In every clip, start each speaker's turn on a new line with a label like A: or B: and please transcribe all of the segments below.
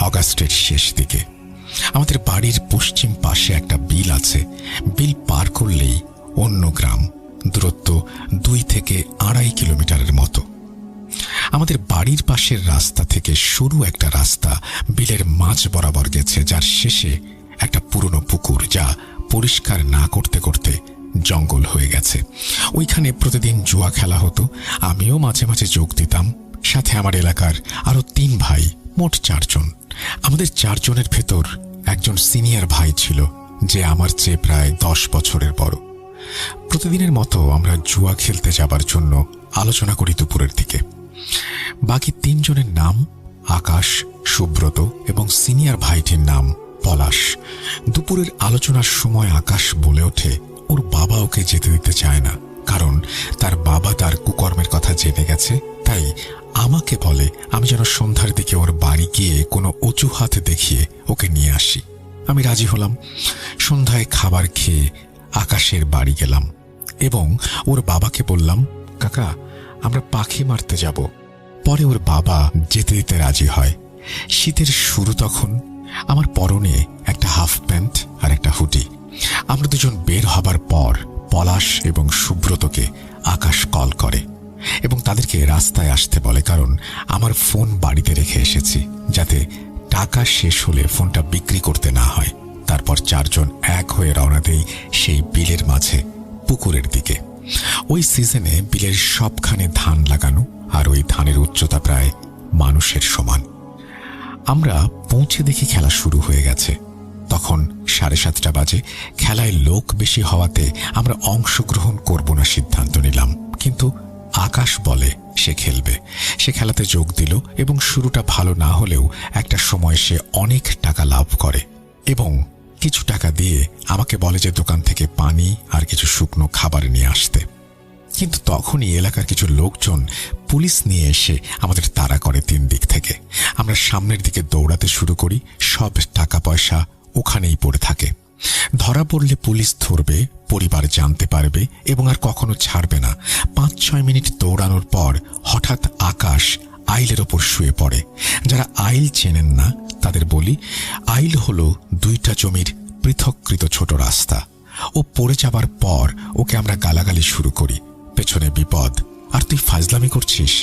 A: অগাস্টের শেষ দিকে। আমাদের বাড়ির পশ্চিম পাশে একটা বিল আছে। বিল পার করলেই অন্য গ্রাম, দূরত্ব 2 থেকে 2.5 কিলোমিটারের মতো। আমাদের বাড়ির পাশের রাস্তা থেকে সরু একটা রাস্তা বিলের মাঝ বরাবর গেছে, যার শেষে একটা পুরনো পুকুর, যা পরিষ্কার না করতে করতে জঙ্গল হয়ে গেছে। ওইখানে প্রতিদিন জুয়া খেলা হতো। আমিও মাঝে মাঝে যোগ দিতাম। সাথে আমার এলাকার আরো 3 ভাই, মোট 4 জন। আমাদের 4 জনের ভেতর একজন সিনিয়র ভাই ছিল, যে আমার চেয়ে প্রায় 10 বছরের বড়। প্রতিদিনের মতো আমরা জুয়া খেলতে যাবার জন্য আলোচনা করি দুপুরের দিকে। বাকি 3 জনের নাম আকাশ, সুব্রত এবং সিনিয়র ভাইটির নাম পলাশ। দুপুরের আলোচনার সময় আকাশ বলে ওঠে ওর বাবা ওকে যেতে দিতে চায় না, কারণ তার বাবা তার কুকর্মের কথা জেনে গেছে। তাই আমাকে বলে আমি যেন সন্ধ্যার দিকে ওর বাড়ি গিয়ে কোনো অজুহাত দেখিয়ে ওকে নিয়ে আসি। আমি রাজি হলাম। সন্ধ্যায় খাবার খেয়ে আকাশের বাড়ি গেলাম এবং ওর বাবাকে বললাম, কাকা, আমরা পাখি মারতে যাব। পরে ওর বাবা যেতে দিতে রাজি হয়। শীতের শুরু তখন। আমার পরনে একটা হাফ প্যান্ট আর একটা হুডি। আমরা দুজন বের হবার পর পলাশ এবং সুব্রতকে আকাশ কল করে এবং তাদেরকে রাস্তায় আসতে বলে, কারণ আমার ফোন বাড়িতে রেখে এসেছি, যাতে টাকা শেষ হলে ফোনটা বিক্রি করতে না হয়। তারপর 4 জন এক হয়ে রওনা দেই সেই বিলের মাঝে পুকুরের দিকে। ওই সিজনে বিলের সবখানে ধান লাগানো, আর ওই ধানের উচ্চতা প্রায় মানুষের সমান। আমরা পৌঁছে দেখি খেলা শুরু হয়ে গেছে। তখন 7:30 বাজে। খেলায় লোক বেশি হওয়াতে আমরা অংশগ্রহণ করব না সিদ্ধান্ত নিলাম, কিন্তু আকাশ বলে সে খেলবে। সে খেলাতে যোগ দিল এবং শুরুটা ভালো না হলেও একটা সময় সে অনেক টাকা লাভ করে এবং কিছু টাকা দিয়ে আমাকে বলে যে দোকান থেকে পানি আর কিছু শুকনো খাবার নিয়ে আসতে। কিন্তু তখনই এলাকার কিছু লোকজন পুলিশ নিয়ে এসে আমাদের তাড়া করে 3 দিক থেকে। আমরা সামনের দিকে দৌড়াতে শুরু করি। সব টাকা পয়সা ওখানেই পড়ে থাকে। ধরা পড়লে পুলিশ ধরবে, পরিবার জানতে পারবে এবং আর কখনো ছাড়বে না। 5-6 মিনিট দৌড়ানোর পর হঠাৎ আকাশ আইলের ওপর শুয়ে পড়ে। যারা আইল চেনেন না তাদের বলি, আইল হলো 2টা জমির পৃথককৃত ছোট রাস্তা। ও পড়ে যাবার পর ওকে আমরা গালাগালি শুরু করি, পেছনে বিপদ, আর তুই ফাজলামি করছিস,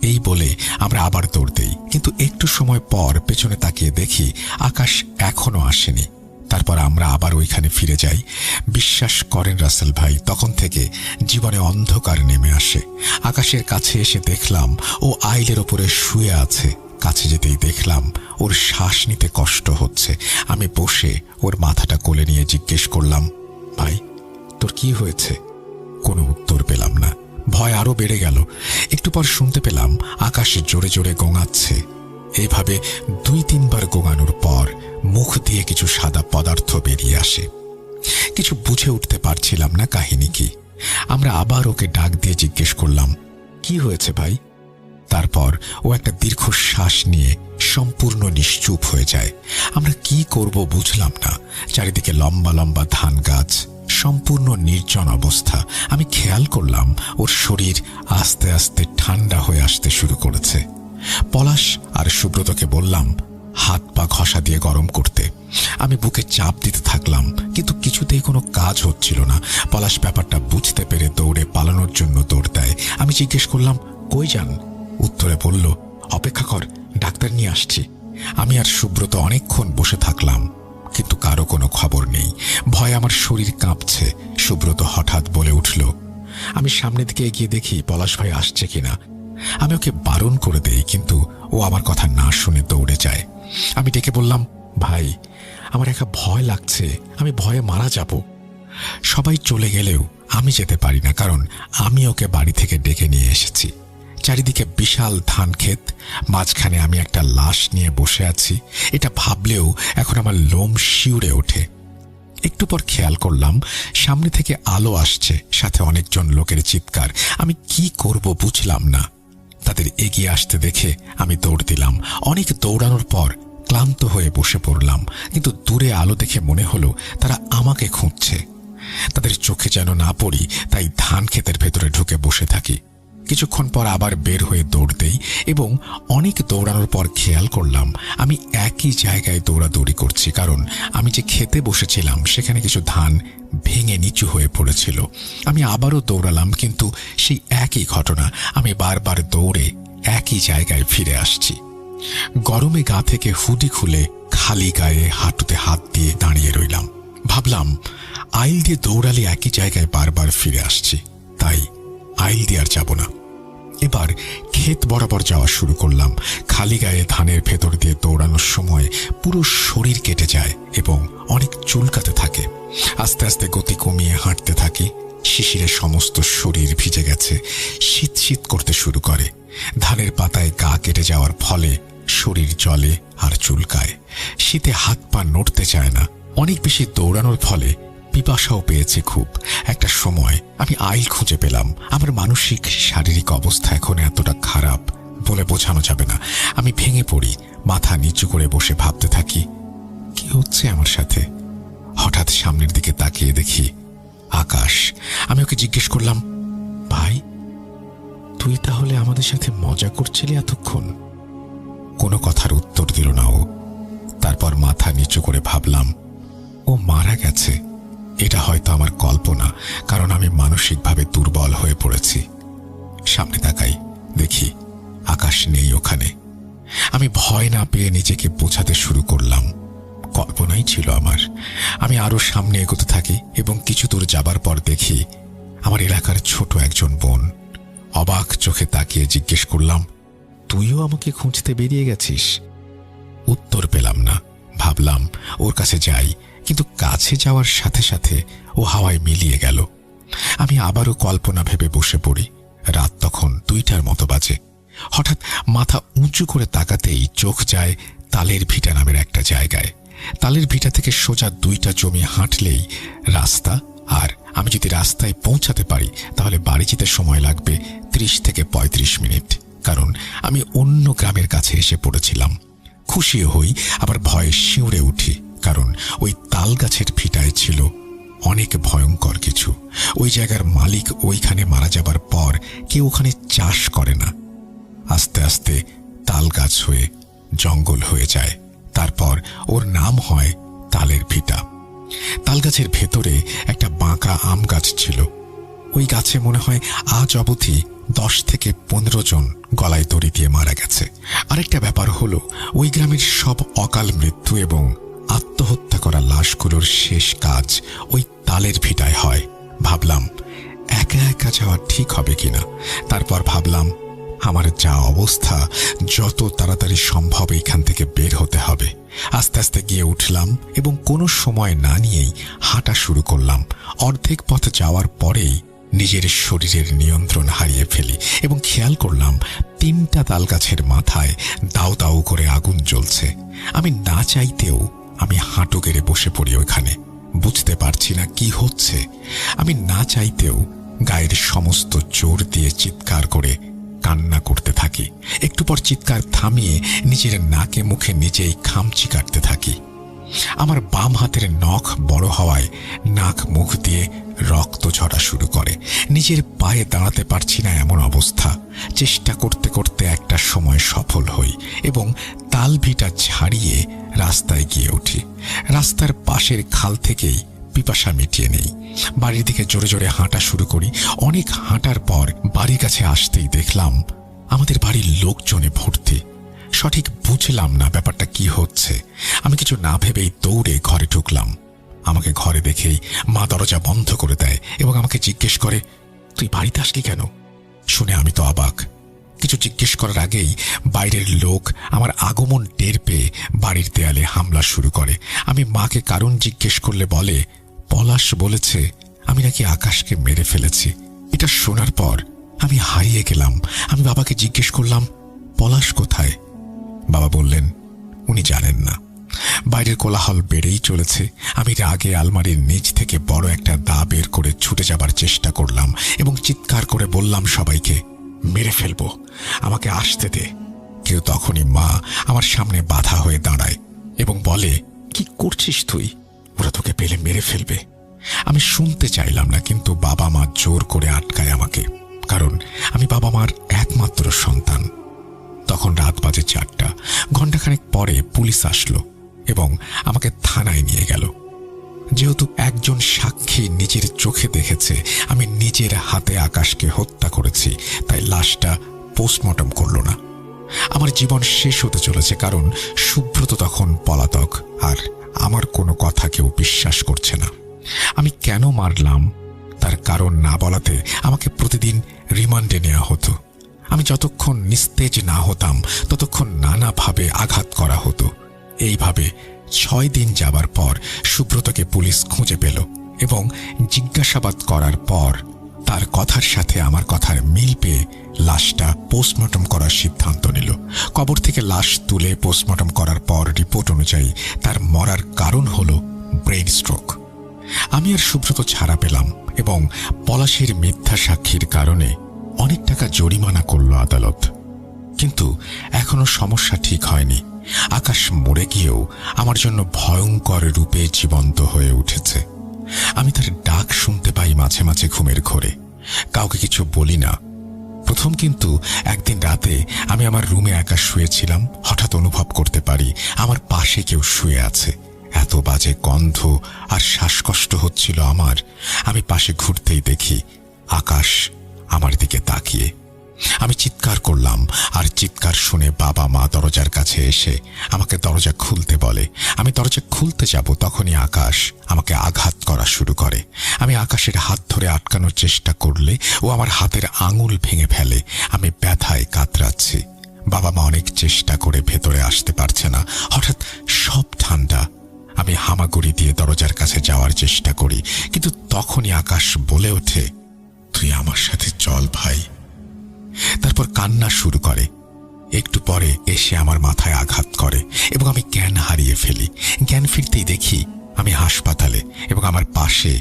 A: এই বলে আমরা আবার দৌড় দেই। কিন্তু একটু সময় পর পেছনে তাকিয়ে দেখি আকাশ এখনো আসেনি। তারপর আমরা আবার ওইখানে ফিরে যাই। বিশ্বাস করেন রাসেল ভাই, তখন থেকে জীবনে অন্ধকার নেমে আসে। আকাশের কাছে এসে দেখলাম ও আইলের ওপরে শুয়ে আছে। কাছে যেতেই দেখলাম ওর শ্বাস নিতে কষ্ট হচ্ছে। আমি বসে ওর মাথাটা কোলে নিয়ে জিজ্ঞেস করলাম, ভাই, তোর কি হয়েছে? কোনো উত্তর পেলাম না। ভয় আরো বেড়ে গেল। একটু পর শুনতে পেলাম আকাশ জোরে জোরে গোঙাচ্ছে। এইভাবে 2-3 বার গোঙানোর পর মুখ দিয়ে কিছু সাদা পদার্থ বেরিয়ে আসে। কিছু বুঝে উঠতে পারছিলাম না কাহিনী কি। আমরা আবার ওকে ডাক দিয়ে জিজ্ঞেস করলাম, কি হয়েছে ভাই? তারপর ও একটা দীর্ঘ শ্বাস নিয়ে সম্পূর্ণ নিশ্চুপ হয়ে যায়। আমরা কি করব বুঝলাম না। চারিদিকে লম্বা লম্বা ধান গাছ, সম্পূর্ণ নির্জন অবস্থা। আমি খেয়াল করলাম ওর শরীর আস্তে আস্তে ঠান্ডা হয়ে আসতে শুরু করেছে। পলাশ আর সুব্রতকে বললাম হাত পা ঘষা দিয়ে গরম করতে। আমি বুকে চাপ দিতে থাকলাম, কিন্তু কিছুতেই কোনো কাজ হচ্ছিল না। পলাশ ব্যাপারটা বুঝতে পেরে দৌড়ে পালানোর জন্য দৌড় দেয়। আমি জিজ্ঞেস করলাম, কই যান? উত্তরে বলল, অপেক্ষা কর, ডাক্তার নিয়ে আসছি। আমি আর সুব্রত অনেকক্ষণ বসে থাকলাম, কিন্তু কারো কোনো খবর নেই। ভয়ে আমার শরীর কাঁপছে। সুব্রত হঠাৎ বলে উঠল। আমি সামনের দিকে এগিয়ে দেখি পলাশ ভাই আসছে কিনা। আমি ওকে বারণ করে দেই, কিন্তু ও আমার কথা না শুনে দৌড়ে যায়। আমি ডেকে বললাম, ভাই, আমার একা ভয় লাগছে, আমি ভয়ে মারা যাব। সবাই চলে গেলেও আমি যেতে পারি না, কারণ আমি ওকে বাড়ি থেকে ডেকে নিয়ে এসেছি। চারিদিকে বিশাল ধান ক্ষেত, মাঝখানে আমি একটা লাশ নিয়ে বসে আছি। এটা ভাবলেও এখন আমার লোম শিউরে ওঠে। একটু পর খেয়াল করলাম সামনে থেকে আলো আসছে, সাথে অনেকজন লোকের চিৎকার। আমি কি করব বুঝলাম না। তাদের এগিয়ে আসতে দেখে আমি দৌড় দিলাম। অনেক দৌড়ানোর পর ক্লান্ত হয়ে বসে পড়লাম, কিন্তু দূরে আলো দেখে মনে হলো তারা আমাকে খুঁজছে। তাদের চোখে যেন না পড়ি, তাই ধান ক্ষেতের ভেতরে ঢুকে বসে থাকি। কিছুক্ষণ পর আবার বের হয়ে দৌড় দেই এবং অনেক দৌড়ানোর পর খেয়াল করলাম আমি একই জায়গায় দৌড়াদৌড়ি করছি, কারণ আমি যে খেতে বসেছিলাম সেখানে কিছু ধান ভেঙে নিচু হয়ে পড়েছিল। আমি আবারও দৌড়ালাম, কিন্তু সেই একই ঘটনা, আমি বারবার দৌড়ে একই জায়গায় ফিরে আসছি। গরমে গা থেকে হুডি খুলে খালি গায়ে হাঁটুতে হাত দিয়ে দাঁড়িয়ে রইলাম। ভাবলাম আইল দিয়ে দৌড়ালে একই জায়গায় বারবার ফিরে আসছি, তাই আইল দিয়ে আর যাব না। এবার ক্ষেত বরাবর যাওয়া শুরু করলাম। খালি গায়ে ধানের ভেতর দিয়ে দৌড়ানোর সময় পুরো শরীর কেটে যায় এবং অনেক চুলকাতে থাকে। আস্তে আস্তে গতি কমিয়ে হাঁটতে থাকি। শিশিরে সমস্ত শরীর ভিজে গেছে, শীত শীত করতে শুরু করে। ধানের পাতায় গা কেটে যাওয়ার ফলে শরীর জ্বলে আর চুলকায়। শীতে হাত পা নড়তে চায় না। অনেক বেশি দৌড়ানোর ফলে পিপাসাও পেয়েছে খুব। একটা সময় আমি আইল খুঁজে পেলাম। আমার মানসিক শারীরিক অবস্থা এখন এতটা খারাপ বলে বোঝানো যাবে না। আমি ভেঙে পড়ি, মাথা নিচু করে বসে ভাবতে থাকি কি হচ্ছে আমার সাথে। হঠাৎ সামনের দিকে তাকিয়ে দেখি আকাশ। আমি ওকে জিজ্ঞেস করলাম, ভাই তুই তাহলে আমাদের সাথে মজা করছিলি এতক্ষণ? কোনো কথার উত্তর দিল না ও। তারপর মাথা নিচু করে ভাবলাম ও মারা গেছে। এটা হয়তো আমার কল্পনা, কারণ আমি মানসিকভাবে দুর্বল হয়ে পড়েছি। সামনে তাকাই, দেখি আকাশ নেই ওখানে। আমি ভয় না পেয়ে নিজেকে বোঝাতে শুরু করলাম কল্পনাই ছিল আমার। আমি আরো সামনে এগোতে থাকি এবং কিছু দূর যাবার পর দেখি আমার এলাকার ছোট একজন বোন। অবাক চোখে তাকিয়ে জিজ্ঞেস করলাম, তুইও আমাকে খুঁজতে বেরিয়ে গেছিস? উত্তর পেলাম না। ভাবলাম ওর কাছে যাই, কিন্তু কাছে যাওয়ার সাথে সাথে ও হাওয়ায় মিলিয়ে গেল। আমি আবারও কল্পনা ভেবে বসে পড়ি। রাত তখন 2টার মতো বাজে। হঠাৎ মাথা উঁচু করে তাকাতেই চোখ যায় তালের ভিটা নামের একটা জায়গায়। তালের ভিটা থেকে সোজা 2টা জমি হাঁটলেই রাস্তা, আর আমি যদি রাস্তায় পৌঁছাতে পারি তাহলে বাড়ি যেতে সময় লাগবে 30 থেকে 35 মিনিট, কারণ আমি অন্য গ্রামের কাছে এসে পড়েছিলাম। খুশিও হই, আবার ভয়ে শিউরে উঠি, কারণ ওই তাল গাছের ভিটায় ছিল অনেক ভয়ঙ্কর কিছু। ওই জায়গার মালিক ওইখানে মারা যাবার পর কেউ ওখানে চাষ করে না। আস্তে আস্তে তাল গাছ হয়ে জঙ্গল হয়ে যায়। তারপর ওর নাম হয় তালের ভিটা। তাল গাছের ভেতরে একটা বাঁকা আম গাছ ছিল। ওই গাছে মনে হয় আজ অবধি 10 থেকে 15 জন গলায় দড়ি দিয়ে মারা গেছে। আরেকটা ব্যাপার হলো, ওই গ্রামের সব অকাল মৃত্যু এবং আত্মহত্যা করা লাশগুলোর শেষ কাজ ওই তালের ভিটায় হয়। ভাবলাম একা একা যাওয়া ঠিক হবে কিনা। তারপর ভাবলাম আমার যা অবস্থা, যত তাড়াতাড়ি সম্ভব এইখান থেকে বের হতে হবে। আস্তে আস্তে গিয়ে উঠলাম এবং কোনো সময় না নিয়েই হাঁটা শুরু করলাম। অর্ধেক পথ যাওয়ার পরেই নিজের শরীরের নিয়ন্ত্রণ হারিয়ে ফেলি এবং খেয়াল করলাম 3টা তাল গাছের মাথায় দাউ দাউ করে আগুন জ্বলছে। আমি না চাইতেও আমি হাঁটু গেড়ে বসে পড়ি ওইখানে। বুঝতে পারছি না কি হচ্ছে। আমি না চাইতেও গায়ের সমস্ত জোর দিয়ে চিৎকার করে কান্না করতে থাকি। একটু পর চিৎকার থামিয়ে নিজের নাকে মুখে নিজেই খামচি কাটতে থাকি। আমার বাম হাতের নখ বড় হওয়ায় নাক মুখ দিয়ে রক্ত ঝরা শুরু করে। নিজের পায়ে দাঁড়াতে পারছি না এমন অবস্থা। চেষ্টা করতে করতে একটা সময় সফল হই এবং তাল ভিটা ছাড়িয়ে রাস্তায় গিয়ে উঠি। রাস্তার পাশের খাল থেকেই পিপাসা মিটিয়ে নেই। বাড়ির দিকে জোরে জোরে হাঁটা শুরু করি। অনেক হাঁটার পর বাড়ির কাছে আসতেই দেখলাম আমাদের বাড়ির লোকজনে ভর্তি। সঠিক বুঝলাম না ব্যাপারটা কি হচ্ছে। আমি কিছু না ভেবেই দৌড়ে ঘরে ঢুকলাম। আমাকে ঘরে দেখেই মা দরজা বন্ধ করে দেয় এবং আমাকে জিজ্ঞেস করে, তুই বাড়িতে আসলি কেন? শুনে আমি তো অবাক। কিছু জিজ্ঞেস করার আগেই বাইরের লোক আমার আগমন টের পেয়ে বাড়ির দেয়ালে হামলা শুরু করে। আমি মাকে কারণ জিজ্ঞেস করলে বলে, পলাশ বলেছে আমি নাকি আকাশকে মেরে ফেলেছি। এটা শোনার পর আমি হারিয়ে গেলাম। আমি বাবাকে জিজ্ঞেস করলাম, পলাশ কোথায়? বাবা বললেন উনি জানেন না। বাইরের কোলাহল বেড়েই চলেছে। আমি রাগে আলমারির নিচ থেকে বড় একটা দা বের করে ছুটে যাবার চেষ্টা করলাম এবং চিৎকার করে বললাম সবাইকে, মেরে ফেলবো, আমাকে আসতে দে। কিন্তু তখনই মা আমার সামনে বাধা হয়ে দাঁড়ায় এবং বলে, কি করছিস তুই? ওরা তোকে পেলে মেরে ফেলবে। আমি শুনতে চাইলাম না, কিন্তু বাবা মা জোর করে আটকায় আমাকে। কারণ আমি বাবা মার একমাত্র সন্তান। তখন রাত বাজে 4টা। ঘণ্টাখানেক পরে পুলিশ আসলো এবং আমাকে থানায় নিয়ে গেল। যেহেতু একজন সাক্ষী নিজের চোখে দেখেছে আমি নিজের হাতে আকাশকে হত্যা করেছি, তাই লাশটা পোস্টমর্টম করল না। আমার জীবন শেষ হতে চলেছে, কারণ সুব্রত তখন পলাতক, আর আমার কোনো কথা কেউ বিশ্বাস করছে না। আমি কেন মারলাম তার কারণ না বলাতে আমাকে প্রতিদিন রিমান্ডে নেওয়া হতো। আমি যতক্ষণ নিস্তেজ না হতাম ততক্ষণ নানাভাবে আঘাত করা হতো। এইভাবে 6 দিন যাবার পর সুব্রতকে পুলিশ খুঁজে পেল এবং জিজ্ঞাসাবাদ করার পর তার কথার সাথে আমার কথার মিল পেয়ে লাশটা পোস্টমর্টম করার সিদ্ধান্ত নিল। কবর থেকে লাশ তুলে পোস্টমর্টম করার পর রিপোর্ট অনুযায়ী তার মরার কারণ হল ব্রেন স্ট্রোক। আমি আর সুব্রত ছাড়া পেলাম এবং পলাশের মিথ্যা সাক্ষীর কারণে অনেক টাকা জরিমানা করল আদালত। কিন্তু এখনো সমস্যা ঠিক হয়নি। আকাশ মরে গিয়েও আমার জন্য ভয়ঙ্কর রূপে জীবন্ত হয়ে উঠেছে। আমি তার ডাক শুনতে পাই মাঝে মাঝে ঘুমের ঘোরে। কাউকে কিছু বলি না প্রথম, কিন্তু একদিন রাতে আমি আমার রুমে একা শুয়েছিলাম। হঠাৎ অনুভব করতে পারি আমার পাশে কেউ শুয়ে আছে। এত বাজে গন্ধ আর শ্বাসকষ্ট হচ্ছিল আমার। আমি পাশে ঘুরতেই দেখি আকাশ আমার দিকে তাকিয়ে। আমি চিৎকার করলাম, আর চিৎকার শুনে বাবা মা দরজার কাছে এসে আমাকে দরজা খুলতে বলে। আমি দরজা খুলতে যাব, তখনই আকাশ আমাকে আঘাত করা শুরু করে। আমি আকাশের হাত ধরে আটকানোর চেষ্টা করলে ও আমার হাতের আঙুল ভেঙে ফেলে। আমি ব্যথায় কাতরাচ্ছি। বাবা মা অনেক চেষ্টা করে ভেতরে আসতে পারছে না। হঠাৎ সব ঠান্ডা। আমি হামাগুড়ি দিয়ে দরজার কাছে যাওয়ার চেষ্টা করি, কিন্তু তখনই আকাশ বলে ওঠে, তুই আমার সাথে চল ভাই। তারপর কান্না শুরু করে। একটু পরে এসে আমার মাথায় আঘাত করে এবং আমি জ্ঞান হারিয়ে ফেলি। জ্ঞান ফিরতেই দেখি আমি হাসপাতালে এবং আমার পাশে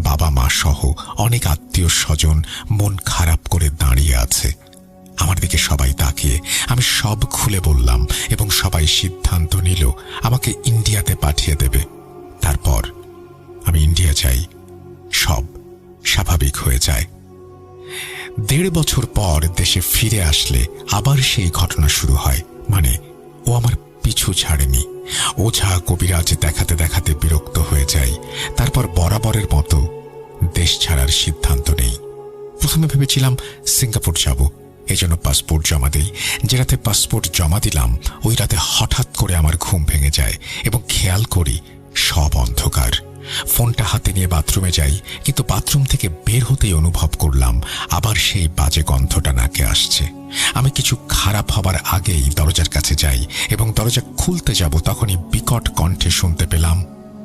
A: বাবা মা সহ অনেক আত্মীয় স্বজন মন খারাপ করে দাঁড়িয়ে আছে। আমার দিকে সবাই তাকিয়ে আমি সব খুলে বললাম এবং সবাই সিদ্ধান্ত নিল আমাকে ইন্ডিয়াতে পাঠিয়ে দেবে। তারপর আমি ইন্ডিয়া যাই। সব স্বাভাবিক হয়ে যায়। 1.5 বছর পর দেশে ফিরে আসলে আবার সেই ঘটনা শুরু হয়। মানে ও আমার পিছু ছাড়েনি। ওঝা কবিরাজ দেখাতে দেখাতে বিরক্ত হয়ে যায়। তারপর বরাবরের মতো দেশ ছাড়ার সিদ্ধান্ত নেই। প্রথমে ভেবেছিলাম সিঙ্গাপুর যাব, এজন্য পাসপোর্ট জমা দেই। যে রাতে পাসপোর্ট জমা দিলাম ওই রাতে হঠাৎ করে আমার ঘুম ভেঙে যায় এবং খেয়াল করি সব অন্ধকার। ফোনটা হাতে নিয়ে বাথরুমে যাই, কিন্তু বাথরুম থেকে বের হতেই অনুভব করলাম আবার সেই বাজে গন্ধটা নাকে আসছে। আমি কিছু খারাপ হবার আগেই দরজার কাছে যাই এবং দরজা খুলতে যাব, তখনই বিকট কণ্ঠে শুনতে পেলাম,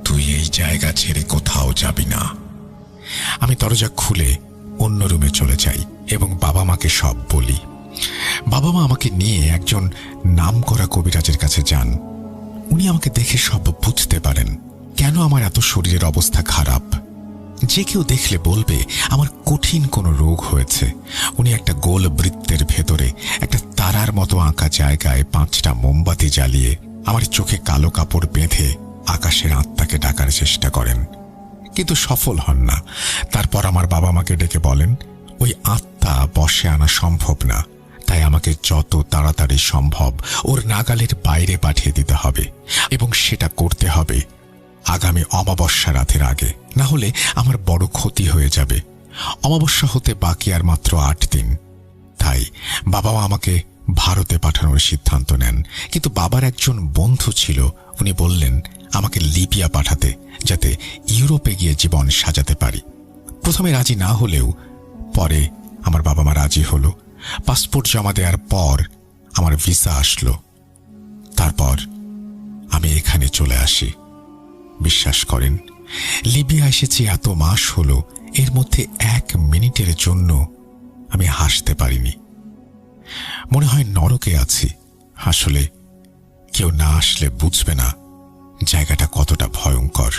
A: তুই এই জায়গা ছেড়ে কোথাও যাবি না। আমি দরজা খুলে অন্য রুমে চলে যাই এবং বাবা মাকে সব বলি। বাবা মা আমাকে নিয়ে একজন নামকরা কবিরাজের কাছে যান। উনি আমাকে দেখে সব বুঝতে পারেন কেন আমার এত শরীরের অবস্থা খারাপ। যে কেউ দেখলে বলবে আমার কঠিন কোনো রোগ হয়েছে। উনি একটা গোল বৃত্তের ভেতরে একটা তারার মতো আঁকা জায়গায় 5টা মোমবাতি জ্বালিয়ে আমার চোখে কালো কাপড় বেঁধে আকাশের আত্মাকে ডাকার চেষ্টা করেন, কিন্তু সফল হন না। তারপর আমার বাবা মাকে ডেকে বলেন ওই আত্মা বশে আনা সম্ভব না, তাই আমাকে যত তাড়াতাড়ি সম্ভব ওর নাগালের বাইরে পাঠিয়ে দিতে হবে এবং সেটা করতে হবে আগামী অমাবস্যা রাতের আগে, না হলে আমার বড় ক্ষতি হয়ে যাবে। অমাবস্যা হতে বাকি আর মাত্র 8 দিন। তাই বাবা মা আমাকে ভারতে পাঠানোর সিদ্ধান্ত নেন, কিন্তু বাবার একজন বন্ধু ছিল, উনি বললেন আমাকে লিবিয়া পাঠাতে, যাতে ইউরোপে গিয়ে জীবন সাজাতে পারি। প্রথমে রাজি না হলেও পরে আমার বাবা মা রাজি হলো। পাসপোর্ট জমা দেওয়ার পর আমার ভিসা আসলো। তারপর আমি এখানে চলে আসি। বিশ্বাস করেন, লিবিয়া এসেছি এত মাস হলো, এর মধ্যে 1 মিনিটের জন্য আমি হাসতে পারিনি। মনে হয় নরকে আছি। আসলে কেউ না আসলে বুঝবে না জায়গাটা কতটা ভয়ঙ্কর।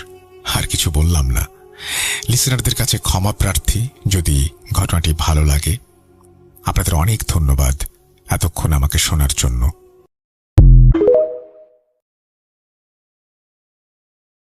A: আর কিছু বললাম না। লিসেনারদের কাছে ক্ষমা প্রার্থী যদি ঘটনাটি ভালো লাগে। আপনাদের অনেক ধন্যবাদ এতক্ষণ আমাকে শোনার জন্য।